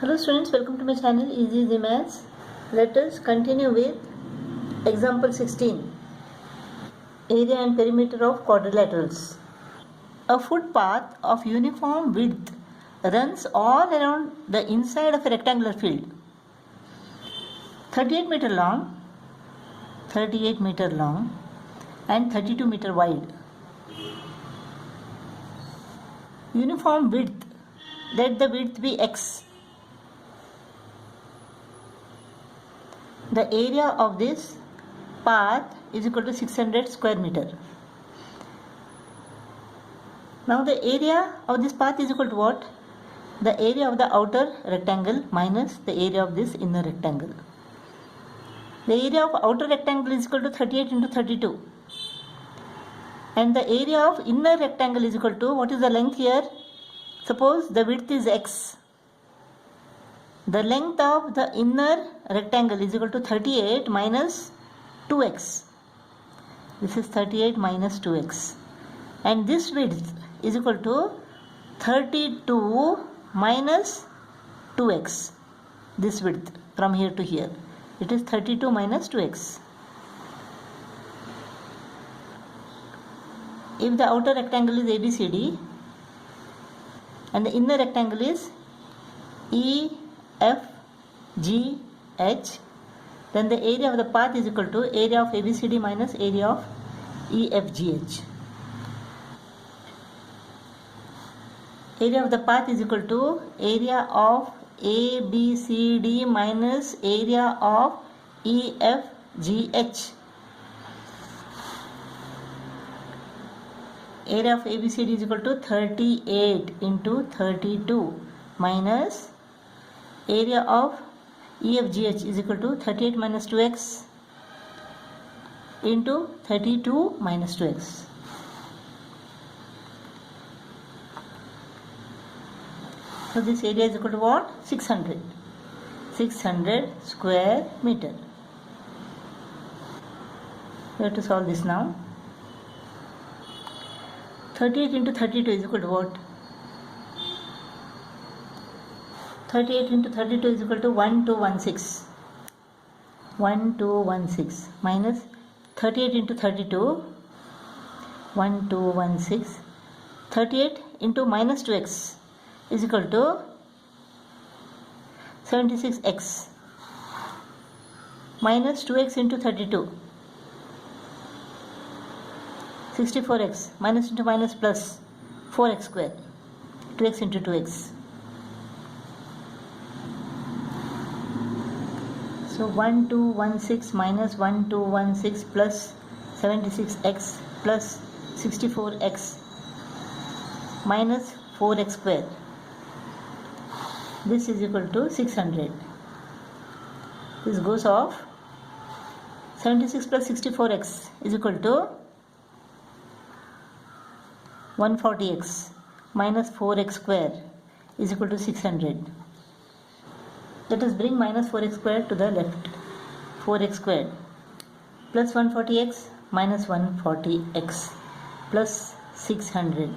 Hello students, welcome to my channel Easy Maths. Let us continue with example 16. Area and perimeter of quadrilaterals. A footpath of uniform width runs all around the inside of a rectangular field. 38 meter long and 32 meter wide. Uniform width, let the width be x. The area of this path is equal to 600 square meter. Now the area of this path is equal to what? The area of the outer rectangle minus the area of this inner rectangle. The area of outer rectangle is equal to 38 into 32. And the area of inner rectangle is equal to, what is the length here? Suppose the width is x. The length of the inner rectangle is equal to 38 minus 2x. This is 38 minus 2x. And this width is equal to 32 minus 2x. This width from here to here. It is 32 minus 2x. If the outer rectangle is ABCD and the inner rectangle is EFGH, then the area of the path is equal to area of ABCD minus area of EFGH. Area of the path is equal to area of ABCD minus area of EFGH. Area of ABCD is equal to 38 into 32 minus area of EFGH is equal to 38 minus 2x into 32 minus 2x. So this area is equal to what? 600. 600 square meter. We have to solve this now. 38 into 32 is equal to what? 38 into 32 is equal to 1216. 1216 minus 38 into 32. 1216. 38 into minus 2x is equal to 76x minus 2x into 32. 64x minus into minus plus 4x square. 2x into 2x. So 1216 minus 1216 plus 76x plus 64x minus 4x square. This is equal to 600. This goes off. 76 plus 64x is equal to 140x minus 4x square is equal to 600. Let us bring minus 4x squared to the left. 4x squared plus 140x minus 140x plus 600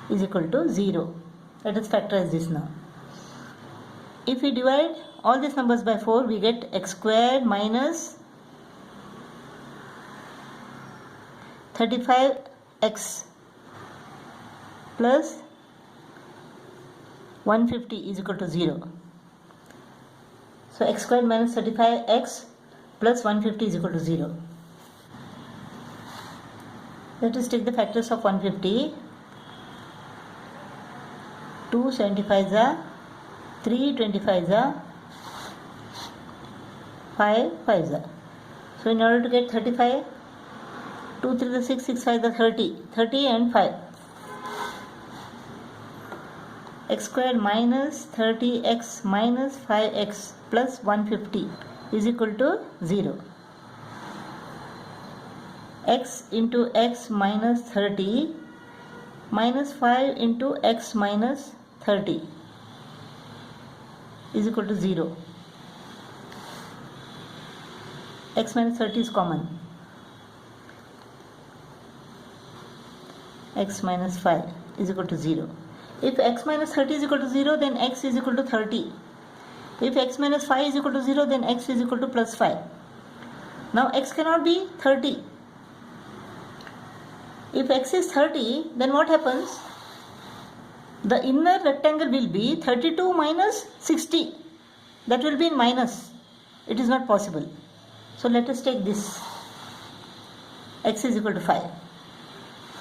is equal to 0. Let us factorize this now. If we divide all these numbers by 4, we get x squared minus 35x plus 150 is equal to 0. So x squared minus 35x plus 150 is equal to 0. Let us take the factors of 150. 2 75s are, 3 25s are, 5 5s are. So in order to get 35, 2 3 the 6, 6 5 the 30, 30 and 5. X squared minus 30x minus 5x plus 150 is equal to 0. X into x minus 30 minus 5 into x minus 30 is equal to 0. X minus 30 is common. X minus 5 is equal to 0. If x minus 30 is equal to 0, then x is equal to 30. If x minus 5 is equal to 0, then x is equal to plus 5. Now x cannot be 30. If x is 30, then what happens? The inner rectangle will be 32 minus 60. That will be in minus. It is not possible. So let us take this. X is equal to 5.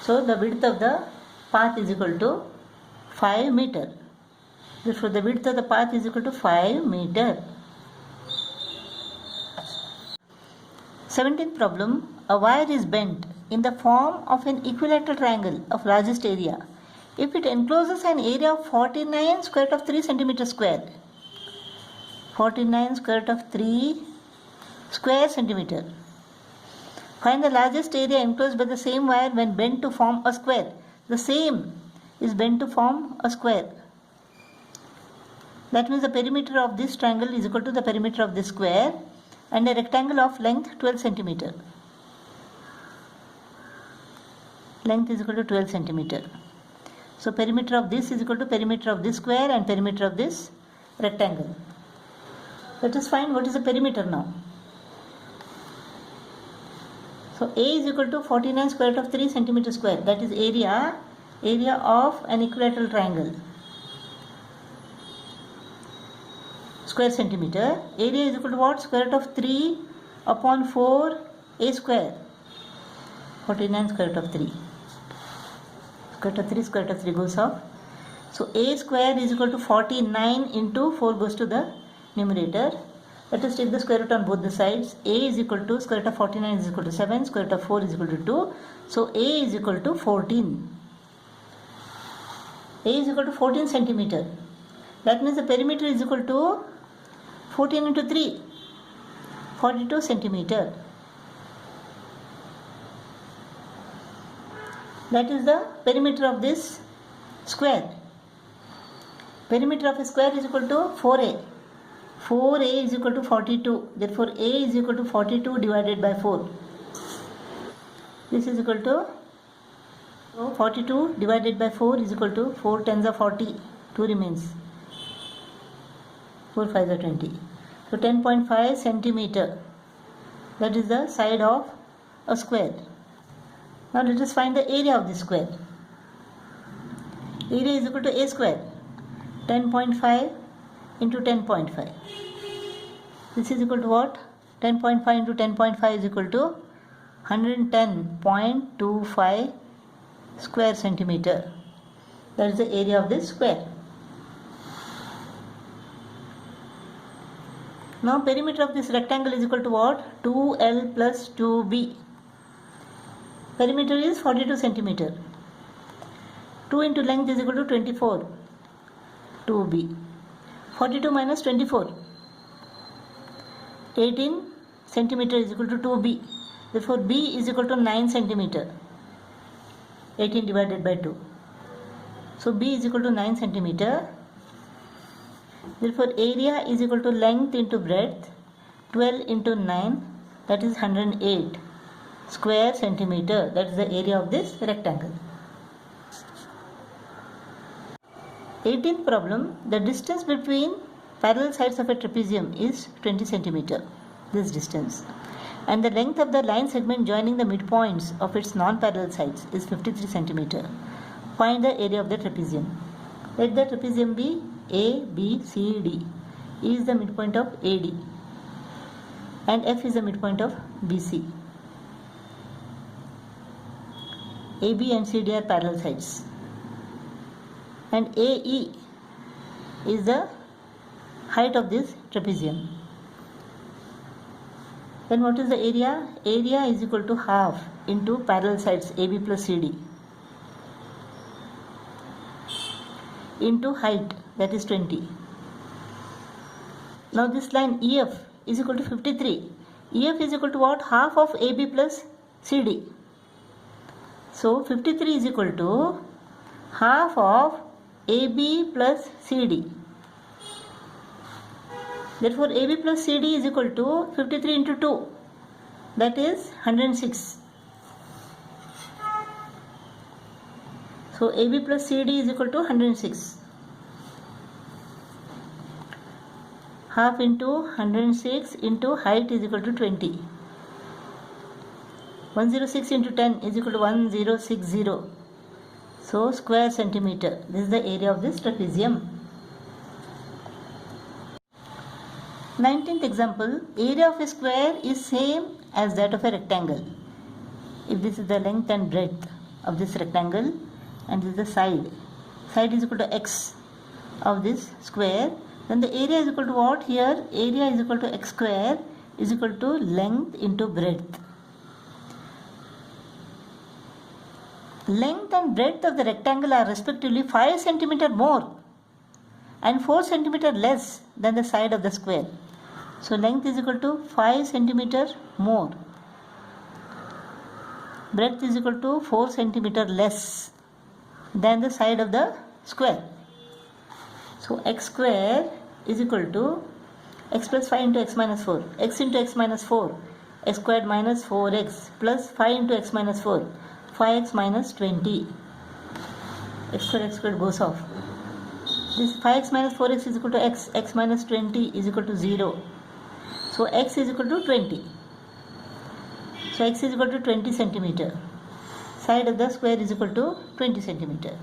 So the width of the path is equal to 5 meter. Therefore the width of the path is equal to 5 meter. 17th problem. A wire is bent in the form of an equilateral triangle of largest area if it encloses an area of 49 square root of 3 centimeter square. 49 square root of 3 square centimeter. Find the largest area enclosed by the same wire when bent to form a square. The same is bent to form a square. That means the perimeter of this triangle is equal to the perimeter of this square and a rectangle of length 12 centimeter. Length is equal to 12 centimeter. So perimeter of this is equal to perimeter of this square and perimeter of this rectangle. Let us find what is the perimeter now. So A is equal to 49 square root of 3 centimeter square. That is area of an equilateral triangle. Square centimeter. Area is equal to what? Square root of 3 upon 4 A square. 49 square root of 3. Square root of 3 goes off. So A square is equal to 49 into 4 goes to the numerator. Let us take the square root on both the sides. A is equal to square root of 49 is equal to 7. Square root of 4 is equal to 2. So A is equal to 14. A is equal to 14 centimeter. That means the perimeter is equal to 14 into 3. 42 centimeter. That is the perimeter of this square. Perimeter of a square is equal to 4A. 4A is equal to 42. Therefore, A is equal to 42 divided by 4. This is equal to 42 divided by 4 is equal to 4 tens are 40. 2 remains. 4 5s are 20. So 10.5 centimeter. That is the side of a square. Now let us find the area of this square. Area is equal to A square. 10.5 into 10.5. This is equal to what? 10.5 into 10.5 is equal to 110.25 square centimeter. That is the area of this square. Now perimeter of this rectangle is equal to what? 2L plus 2B. Perimeter is 42 centimeter. 2 into length is equal to 24. 2B. 42 minus 24. 18 centimeter is equal to 2B. Therefore B is equal to 9 centimeter. 18 divided by 2. So B is equal to 9 centimeter. Therefore area is equal to length into breadth. 12 into 9, that is 108 square centimeter. That is the area of this rectangle. 18th problem. The distance between parallel sides of a trapezium is 20 centimeter. This distance. And the length of the line segment joining the midpoints of its non-parallel sides is 53 centimeter. Find the area of the trapezium. Let the trapezium be A, B, C, D. E is the midpoint of AD. And F is the midpoint of BC. AB and CD are parallel sides. And AE is the height of this trapezium. Then what is the area? Area is equal to half into parallel sides AB plus CD into height, that is 20. Now this line EF is equal to 53. EF is equal to what? Half of AB plus CD. So 53 is equal to half of AB plus CD. Therefore AB plus CD is equal to 53 into 2. That is 106. So AB plus CD is equal to 106. half into 106 into height is equal to 20. 106 into 10 is equal to 1060. So square centimeter. This is the area of this trapezium. 19th example, area of a square is same as that of a rectangle. If this is the length and breadth of this rectangle and this is the side is equal to x of this square, then the area is equal to what here? Area is equal to x square is equal to length into breadth. Length and breadth of the rectangle are respectively 5 centimeter more and 4 centimeter less than the side of the square. So length is equal to 5 centimeter more. Breadth is equal to 4 centimeter less than the side of the square. So x square is equal to x plus 5 into x minus 4. X into x minus 4. X squared minus 4x plus 5 into x minus 4. 5x minus 20. X squared goes off. This 5x minus 4x is equal to x. X minus 20 is equal to 0. So x is equal to 20. So x is equal to 20 centimeter. Side of the square is equal to 20 centimeter.